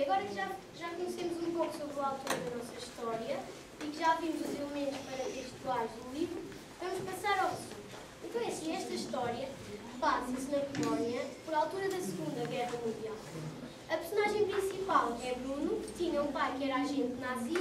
e agora que já conhecemos um pouco sobre o autor da nossa história e que já vimos os elementos textuais do livro, vamos passar ao resumo. Então é assim, esta história passa-se na Polónia por altura da Segunda Guerra Mundial. A personagem principal é Bruno, que tinha um pai que era agente nazi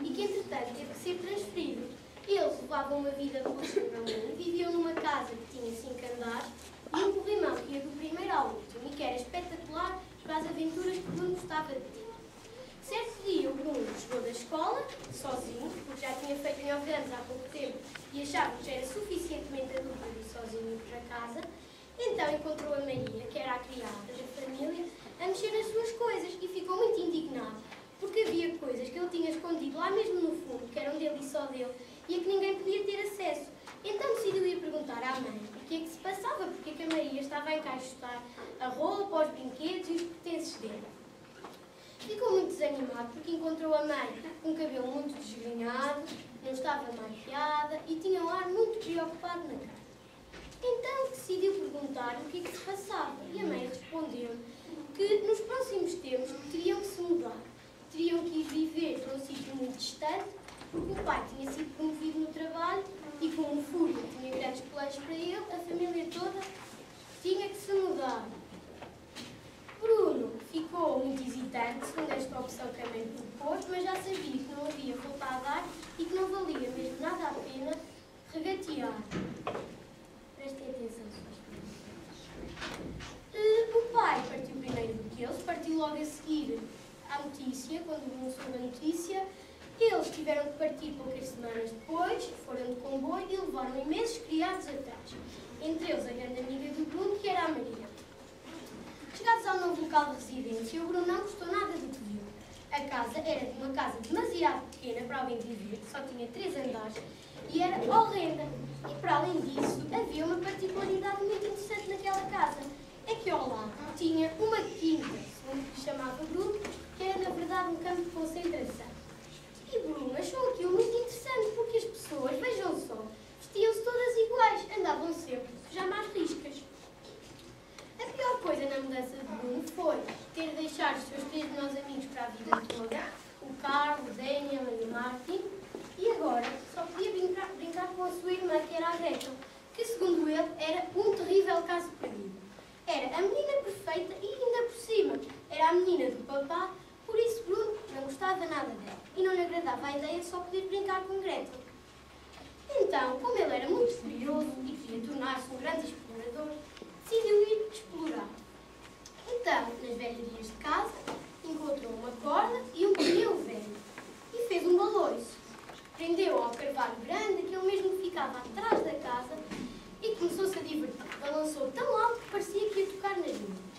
e que entretanto teve que ser transferido. Eles levavam uma vida de luxo na Berlim, viviam numa casa que tinha 5 andares e um corrimão que ia do primeiro ao último e que era espetacular para as aventuras que Bruno gostava de ter. Certo dia o Bruno chegou da escola, sozinho, porque já tinha feito 9 anos há pouco tempo e achava que já era suficientemente adulto para ir sozinho ir para casa. Então encontrou a Maria, que era a criada da família, a mexer nas suas coisas e ficou muito indignado, porque havia coisas que ele tinha escondido lá mesmo no fundo, que eram dele e só dele, e a que ninguém podia ter acesso. Então decidiu ir perguntar à mãe o que é que se passava, porque é que a Maria estava a encaixotar a roupa, os brinquedos e os pertences dele. Ficou muito desanimado porque encontrou a mãe com o cabelo muito desgrenhado, não estava maquiada e tinha um ar muito preocupado na cara. Então decidiu perguntar o que é que se passava e a mãe respondeu que nos próximos tempos teriam que se mudar, teriam que ir viver para um sítio muito distante, porque o pai tinha sido promovido no trabalho e como o Fúria tinha grandes planos para ele, a família toda tinha que se mudar. Bruno ficou muito hesitante segundo esta opção que a mãe propôs, mas já sabia que não havia volta a dar e que não valia mesmo nada a pena regatear. Prestem atenção, o pai partiu primeiro do que eles, partiu logo a seguir à notícia, quando o Bruno soube a notícia. Eles tiveram que partir poucas semanas depois, foram de comboio e levaram imensos criados atrás. Entre eles a grande amiga do Bruno, que era a Maria. Chegados ao novo local de residência, o Bruno não gostou nada do que viu. A casa era uma casa demasiado pequena para alguém viver, só tinha 3 andares e era horrenda. E para além disso, havia uma particularidade muito interessante naquela casa. É que ao lado tinha uma quinta, segundo que chamava Bruno, que era na verdade um campo de concentração. E Bruno achou aquilo muito interessante porque as pessoas, vejam só, vestiam-se todas iguais, andavam sempre já mais riscas. A pior coisa na mudança de Bruno foi ter deixado os seus 3 melhores amigos para a vida toda, o Carlos, o Daniel e o Martin, e agora só podia brincar com a sua irmã, que era a Gretel, que segundo ele era um terrível caso perdido. Era a menina perfeita e ainda por cima era a menina do papá, por isso Bruno não gostava nada dela e não lhe agradava a ideia de só poder brincar com Gretel. Então, como ele era muito curioso e queria tornar-se um grande explorador, decidiu ir explorar. Então, nas velharias de casa, encontrou uma corda e um pneu velho e fez um baloiço. Prendeu ao carvalho grande que ele mesmo ficava atrás da casa e começou-se a divertir. Balançou tão alto que parecia que ia tocar nas nuvens.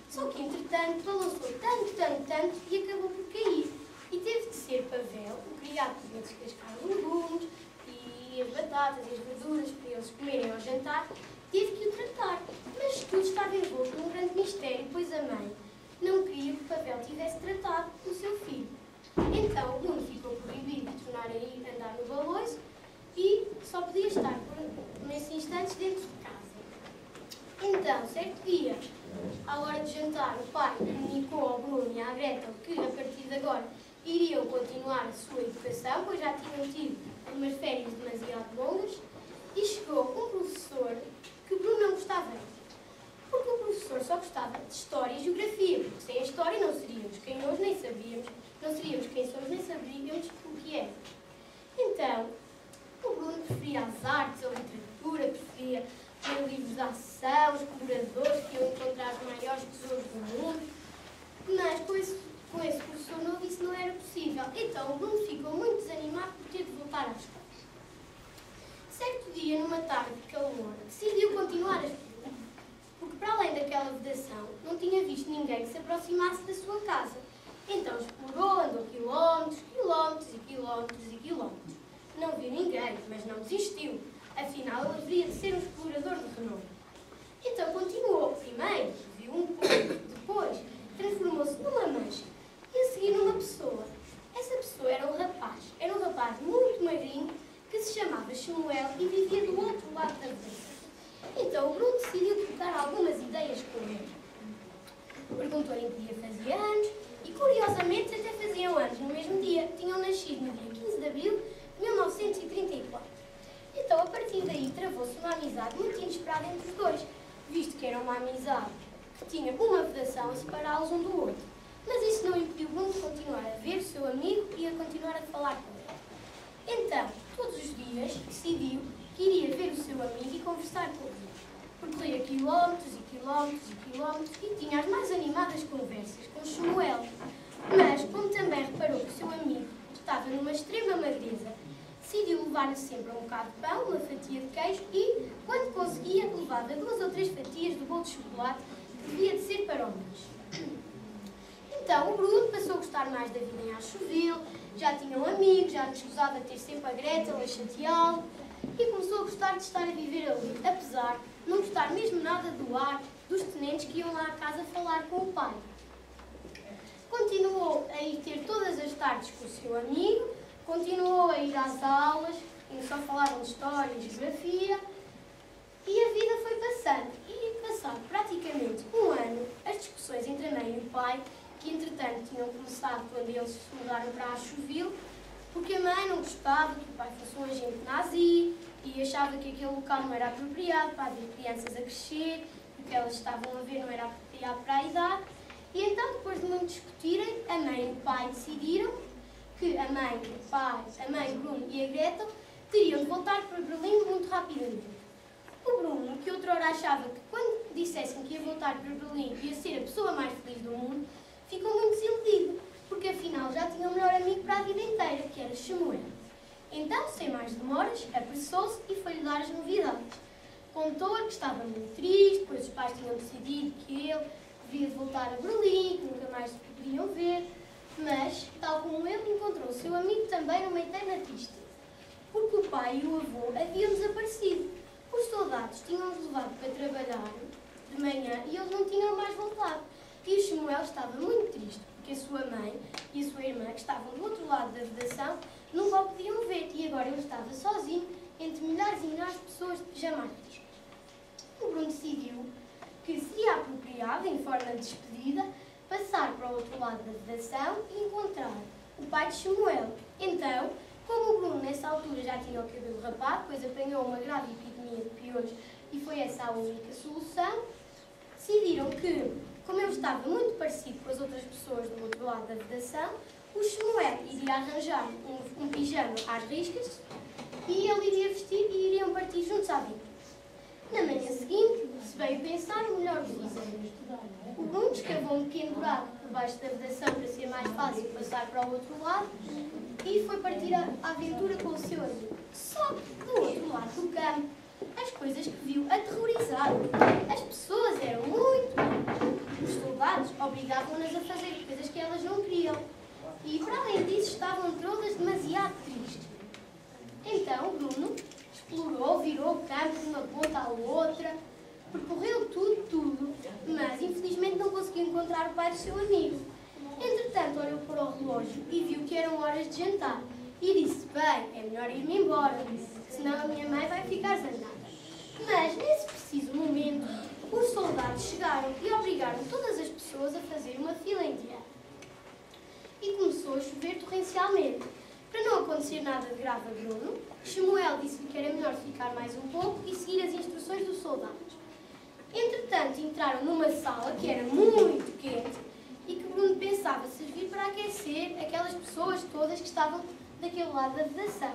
Só que, entretanto, balançou tanto e acabou por cair. E teve de ser Pavel, o criado que ia descascar os legumes e as batatas e as verduras para eles comerem ao jantar, teve que o tratar. Mas tudo estava envolto num grande mistério, pois a mãe não queria que Pavel tivesse tratado o seu filho. Então, o Bruno ficou proibido de tornar a ir andar no baloiço e só podia estar nesses instantes dentro de casa. Então, certo dia, à hora de jantar, o pai comunicou ao Bruno e à Gretel que, a partir de agora, iriam continuar a sua educação, pois já tinham tido umas férias demasiado longas, e chegou um professor que Bruno não gostava muito. Porque o professor só gostava de História e Geografia, porque sem a História não seríamos quem hoje nem sabíamos, não seríamos quem somos nem sabíamos o que é. Então, o Bruno preferia as artes, a literatura, preferia ler livros de ação, exploradores que iam encontrar os maiores tesouros do mundo, mas com esse professor novo isso não era possível. Então o Bruno ficou muito desanimado por ter de voltar à escola. Certo dia, numa tarde de calor, decidiu continuar a explorar, porque para além daquela vedação não tinha visto ninguém que se aproximasse da sua casa. Então explorou, andou quilómetros e quilómetros. Não viu ninguém, mas não desistiu. Afinal, ele deveria de ser um explorador de renome. Então continuou. Primeiro viu um pouco, depois transformou-se numa mancha e a seguir numa pessoa. Essa pessoa era um rapaz muito magrinho que se chamava Samuel e vivia do outro lado da vida. Então o Bruno decidiu trocar algumas ideias com ele. Perguntou-lhe em que dia fazia anos e Curiosamente, até faziam anos no mesmo dia. Tinham nascido no dia 15 de abril de 1934. Então, a partir daí, travou-se uma amizade muito inesperada entre os dois, visto que era uma amizade que tinha uma vedação a separá-los um do outro. Mas isso não impediu Bruno de continuar a ver o seu amigo e a continuar a falar com ele. Então, todos os dias, decidiu que iria ver o seu amigo e conversar com ele. Percorria quilómetros e quilómetros e quilómetros e tinha as mais animadas conversas com Samuel. Mas, como também reparou que o seu amigo estava numa extrema magreza, decidiu levar-lhe sempre um bocado de pão, uma fatia de queijo e, quando conseguia, levava 2 ou 3 fatias do bolo de chocolate que devia de ser para o mês. Então, o Bruno passou a gostar mais da vida em Asheville, já tinha um amigo, já desgostava de ter sempre a Gretel a chateá-lo e começou a gostar de estar a viver ali, apesar de não gostar mesmo nada do ar dos tenentes que iam lá à casa falar com o pai. Continuou a ir ter todas as tardes com o seu amigo, continuou a ir às aulas, ainda só falavam de história e geografia, e a vida foi passando. E passado praticamente um ano, as discussões entre a mãe e o pai, que entretanto tinham começado quando eles se mudaram para Asheville, porque a mãe não gostava que o pai fosse um agente nazi e achava que aquele local não era apropriado para haver crianças a crescer, e o que elas estavam a ver não era apropriado para a idade. E então, depois de muito discutirem, a mãe e o pai decidiram que a mãe, o pai, a mãe, Bruno e a Gretel teriam de voltar para Berlim muito rapidamente. O Bruno, que outrora achava que quando dissessem que ia voltar para Berlim ia ser a pessoa mais feliz do mundo, ficou muito desiludido, porque afinal já tinha o melhor amigo para a vida inteira, que era Samuel. Então, sem mais demoras, apressou-se e foi-lhe dar as novidades. Contou-lhe que estava muito triste, pois os pais tinham decidido que ele devia voltar a Berlim, que nunca mais se poderiam ver, mas, tal como ele, encontrou o seu amigo também numa eterna tristeza, porque o pai e o avô haviam desaparecido. Os soldados tinham-os levado para trabalhar de manhã e eles não tinham mais voltado. E o Samuel estava muito triste, porque a sua mãe e a sua irmã, que estavam do outro lado da vedação, nunca o podiam ver e agora ele estava sozinho entre milhares e milhares de pessoas de pijama triste. O Bruno decidiu que seria apropriado, em forma de despedida, passar para o outro lado da vedação e encontrar o pai de Samuel. Então, como o Bruno nessa altura já tinha o cabelo rapado, pois apanhou uma grave epidemia de piolhos e foi essa a única solução, decidiram que, como ele estava muito parecido com as outras pessoas do outro lado da vedação, o Samuel iria arranjar um pijama às riscas e ele iria vestir e iriam partir juntos à vida. Na manhã seguinte, se veio pensar o melhor do fazer. O Bruno escavou um pequeno buraco por baixo da vedação para ser mais fácil passar para o outro lado e foi partir à aventura com o seu amigo. Só que do outro lado do campo, as coisas que viu aterrorizaram. As pessoas eram muito más. Os soldados obrigavam-nas a fazer coisas que elas não queriam. E, para além disso, estavam todas demasiado tristes. Então, Bruno explorou, virou o campo de uma ponta à outra, percorreu tudo, mas infelizmente não conseguiu encontrar o pai do seu amigo. Entretanto, olhou para o relógio e viu que eram horas de jantar. E disse, bem, é melhor ir-me embora, senão a minha mãe vai ficar zangada. Mas, nesse preciso momento, os soldados chegaram e obrigaram todas as pessoas a fazer uma fila indiana. E começou a chover torrencialmente. Para não acontecer nada de grave a Bruno, Samuel disse-lhe que era melhor ficar mais um pouco e seguir as instruções dos soldados. Entretanto, entraram numa sala que era muito quente e que Bruno pensava servir para aquecer aquelas pessoas todas que estavam daquele lado da vedação.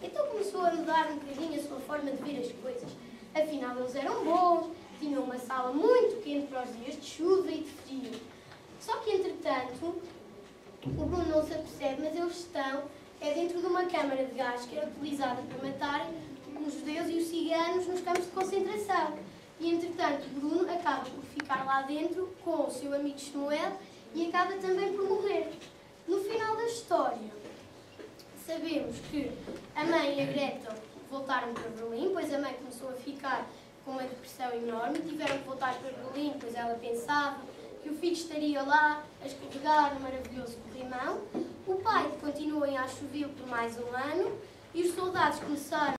Então começou a mudar um bocadinho a sua forma de ver as coisas. Afinal, eles eram bons, tinham uma sala muito quente para os dias de chuva e de frio. Só que, entretanto, o Bruno não se apercebe, mas eles estão dentro de uma câmara de gás que era utilizada para matarem os judeus e os ciganos nos campos de concentração. E, entretanto, Bruno acaba por ficar lá dentro com o seu amigo Samuel e acaba também por morrer. No final da história, sabemos que a mãe e a Gretel voltaram para Berlim, pois a mãe começou a ficar com uma depressão enorme, tiveram que voltar para Berlim, pois ela pensava que o filho estaria lá a escorregar no maravilhoso corrimão. O pai continuou em Asheville por mais um ano e os soldados começaram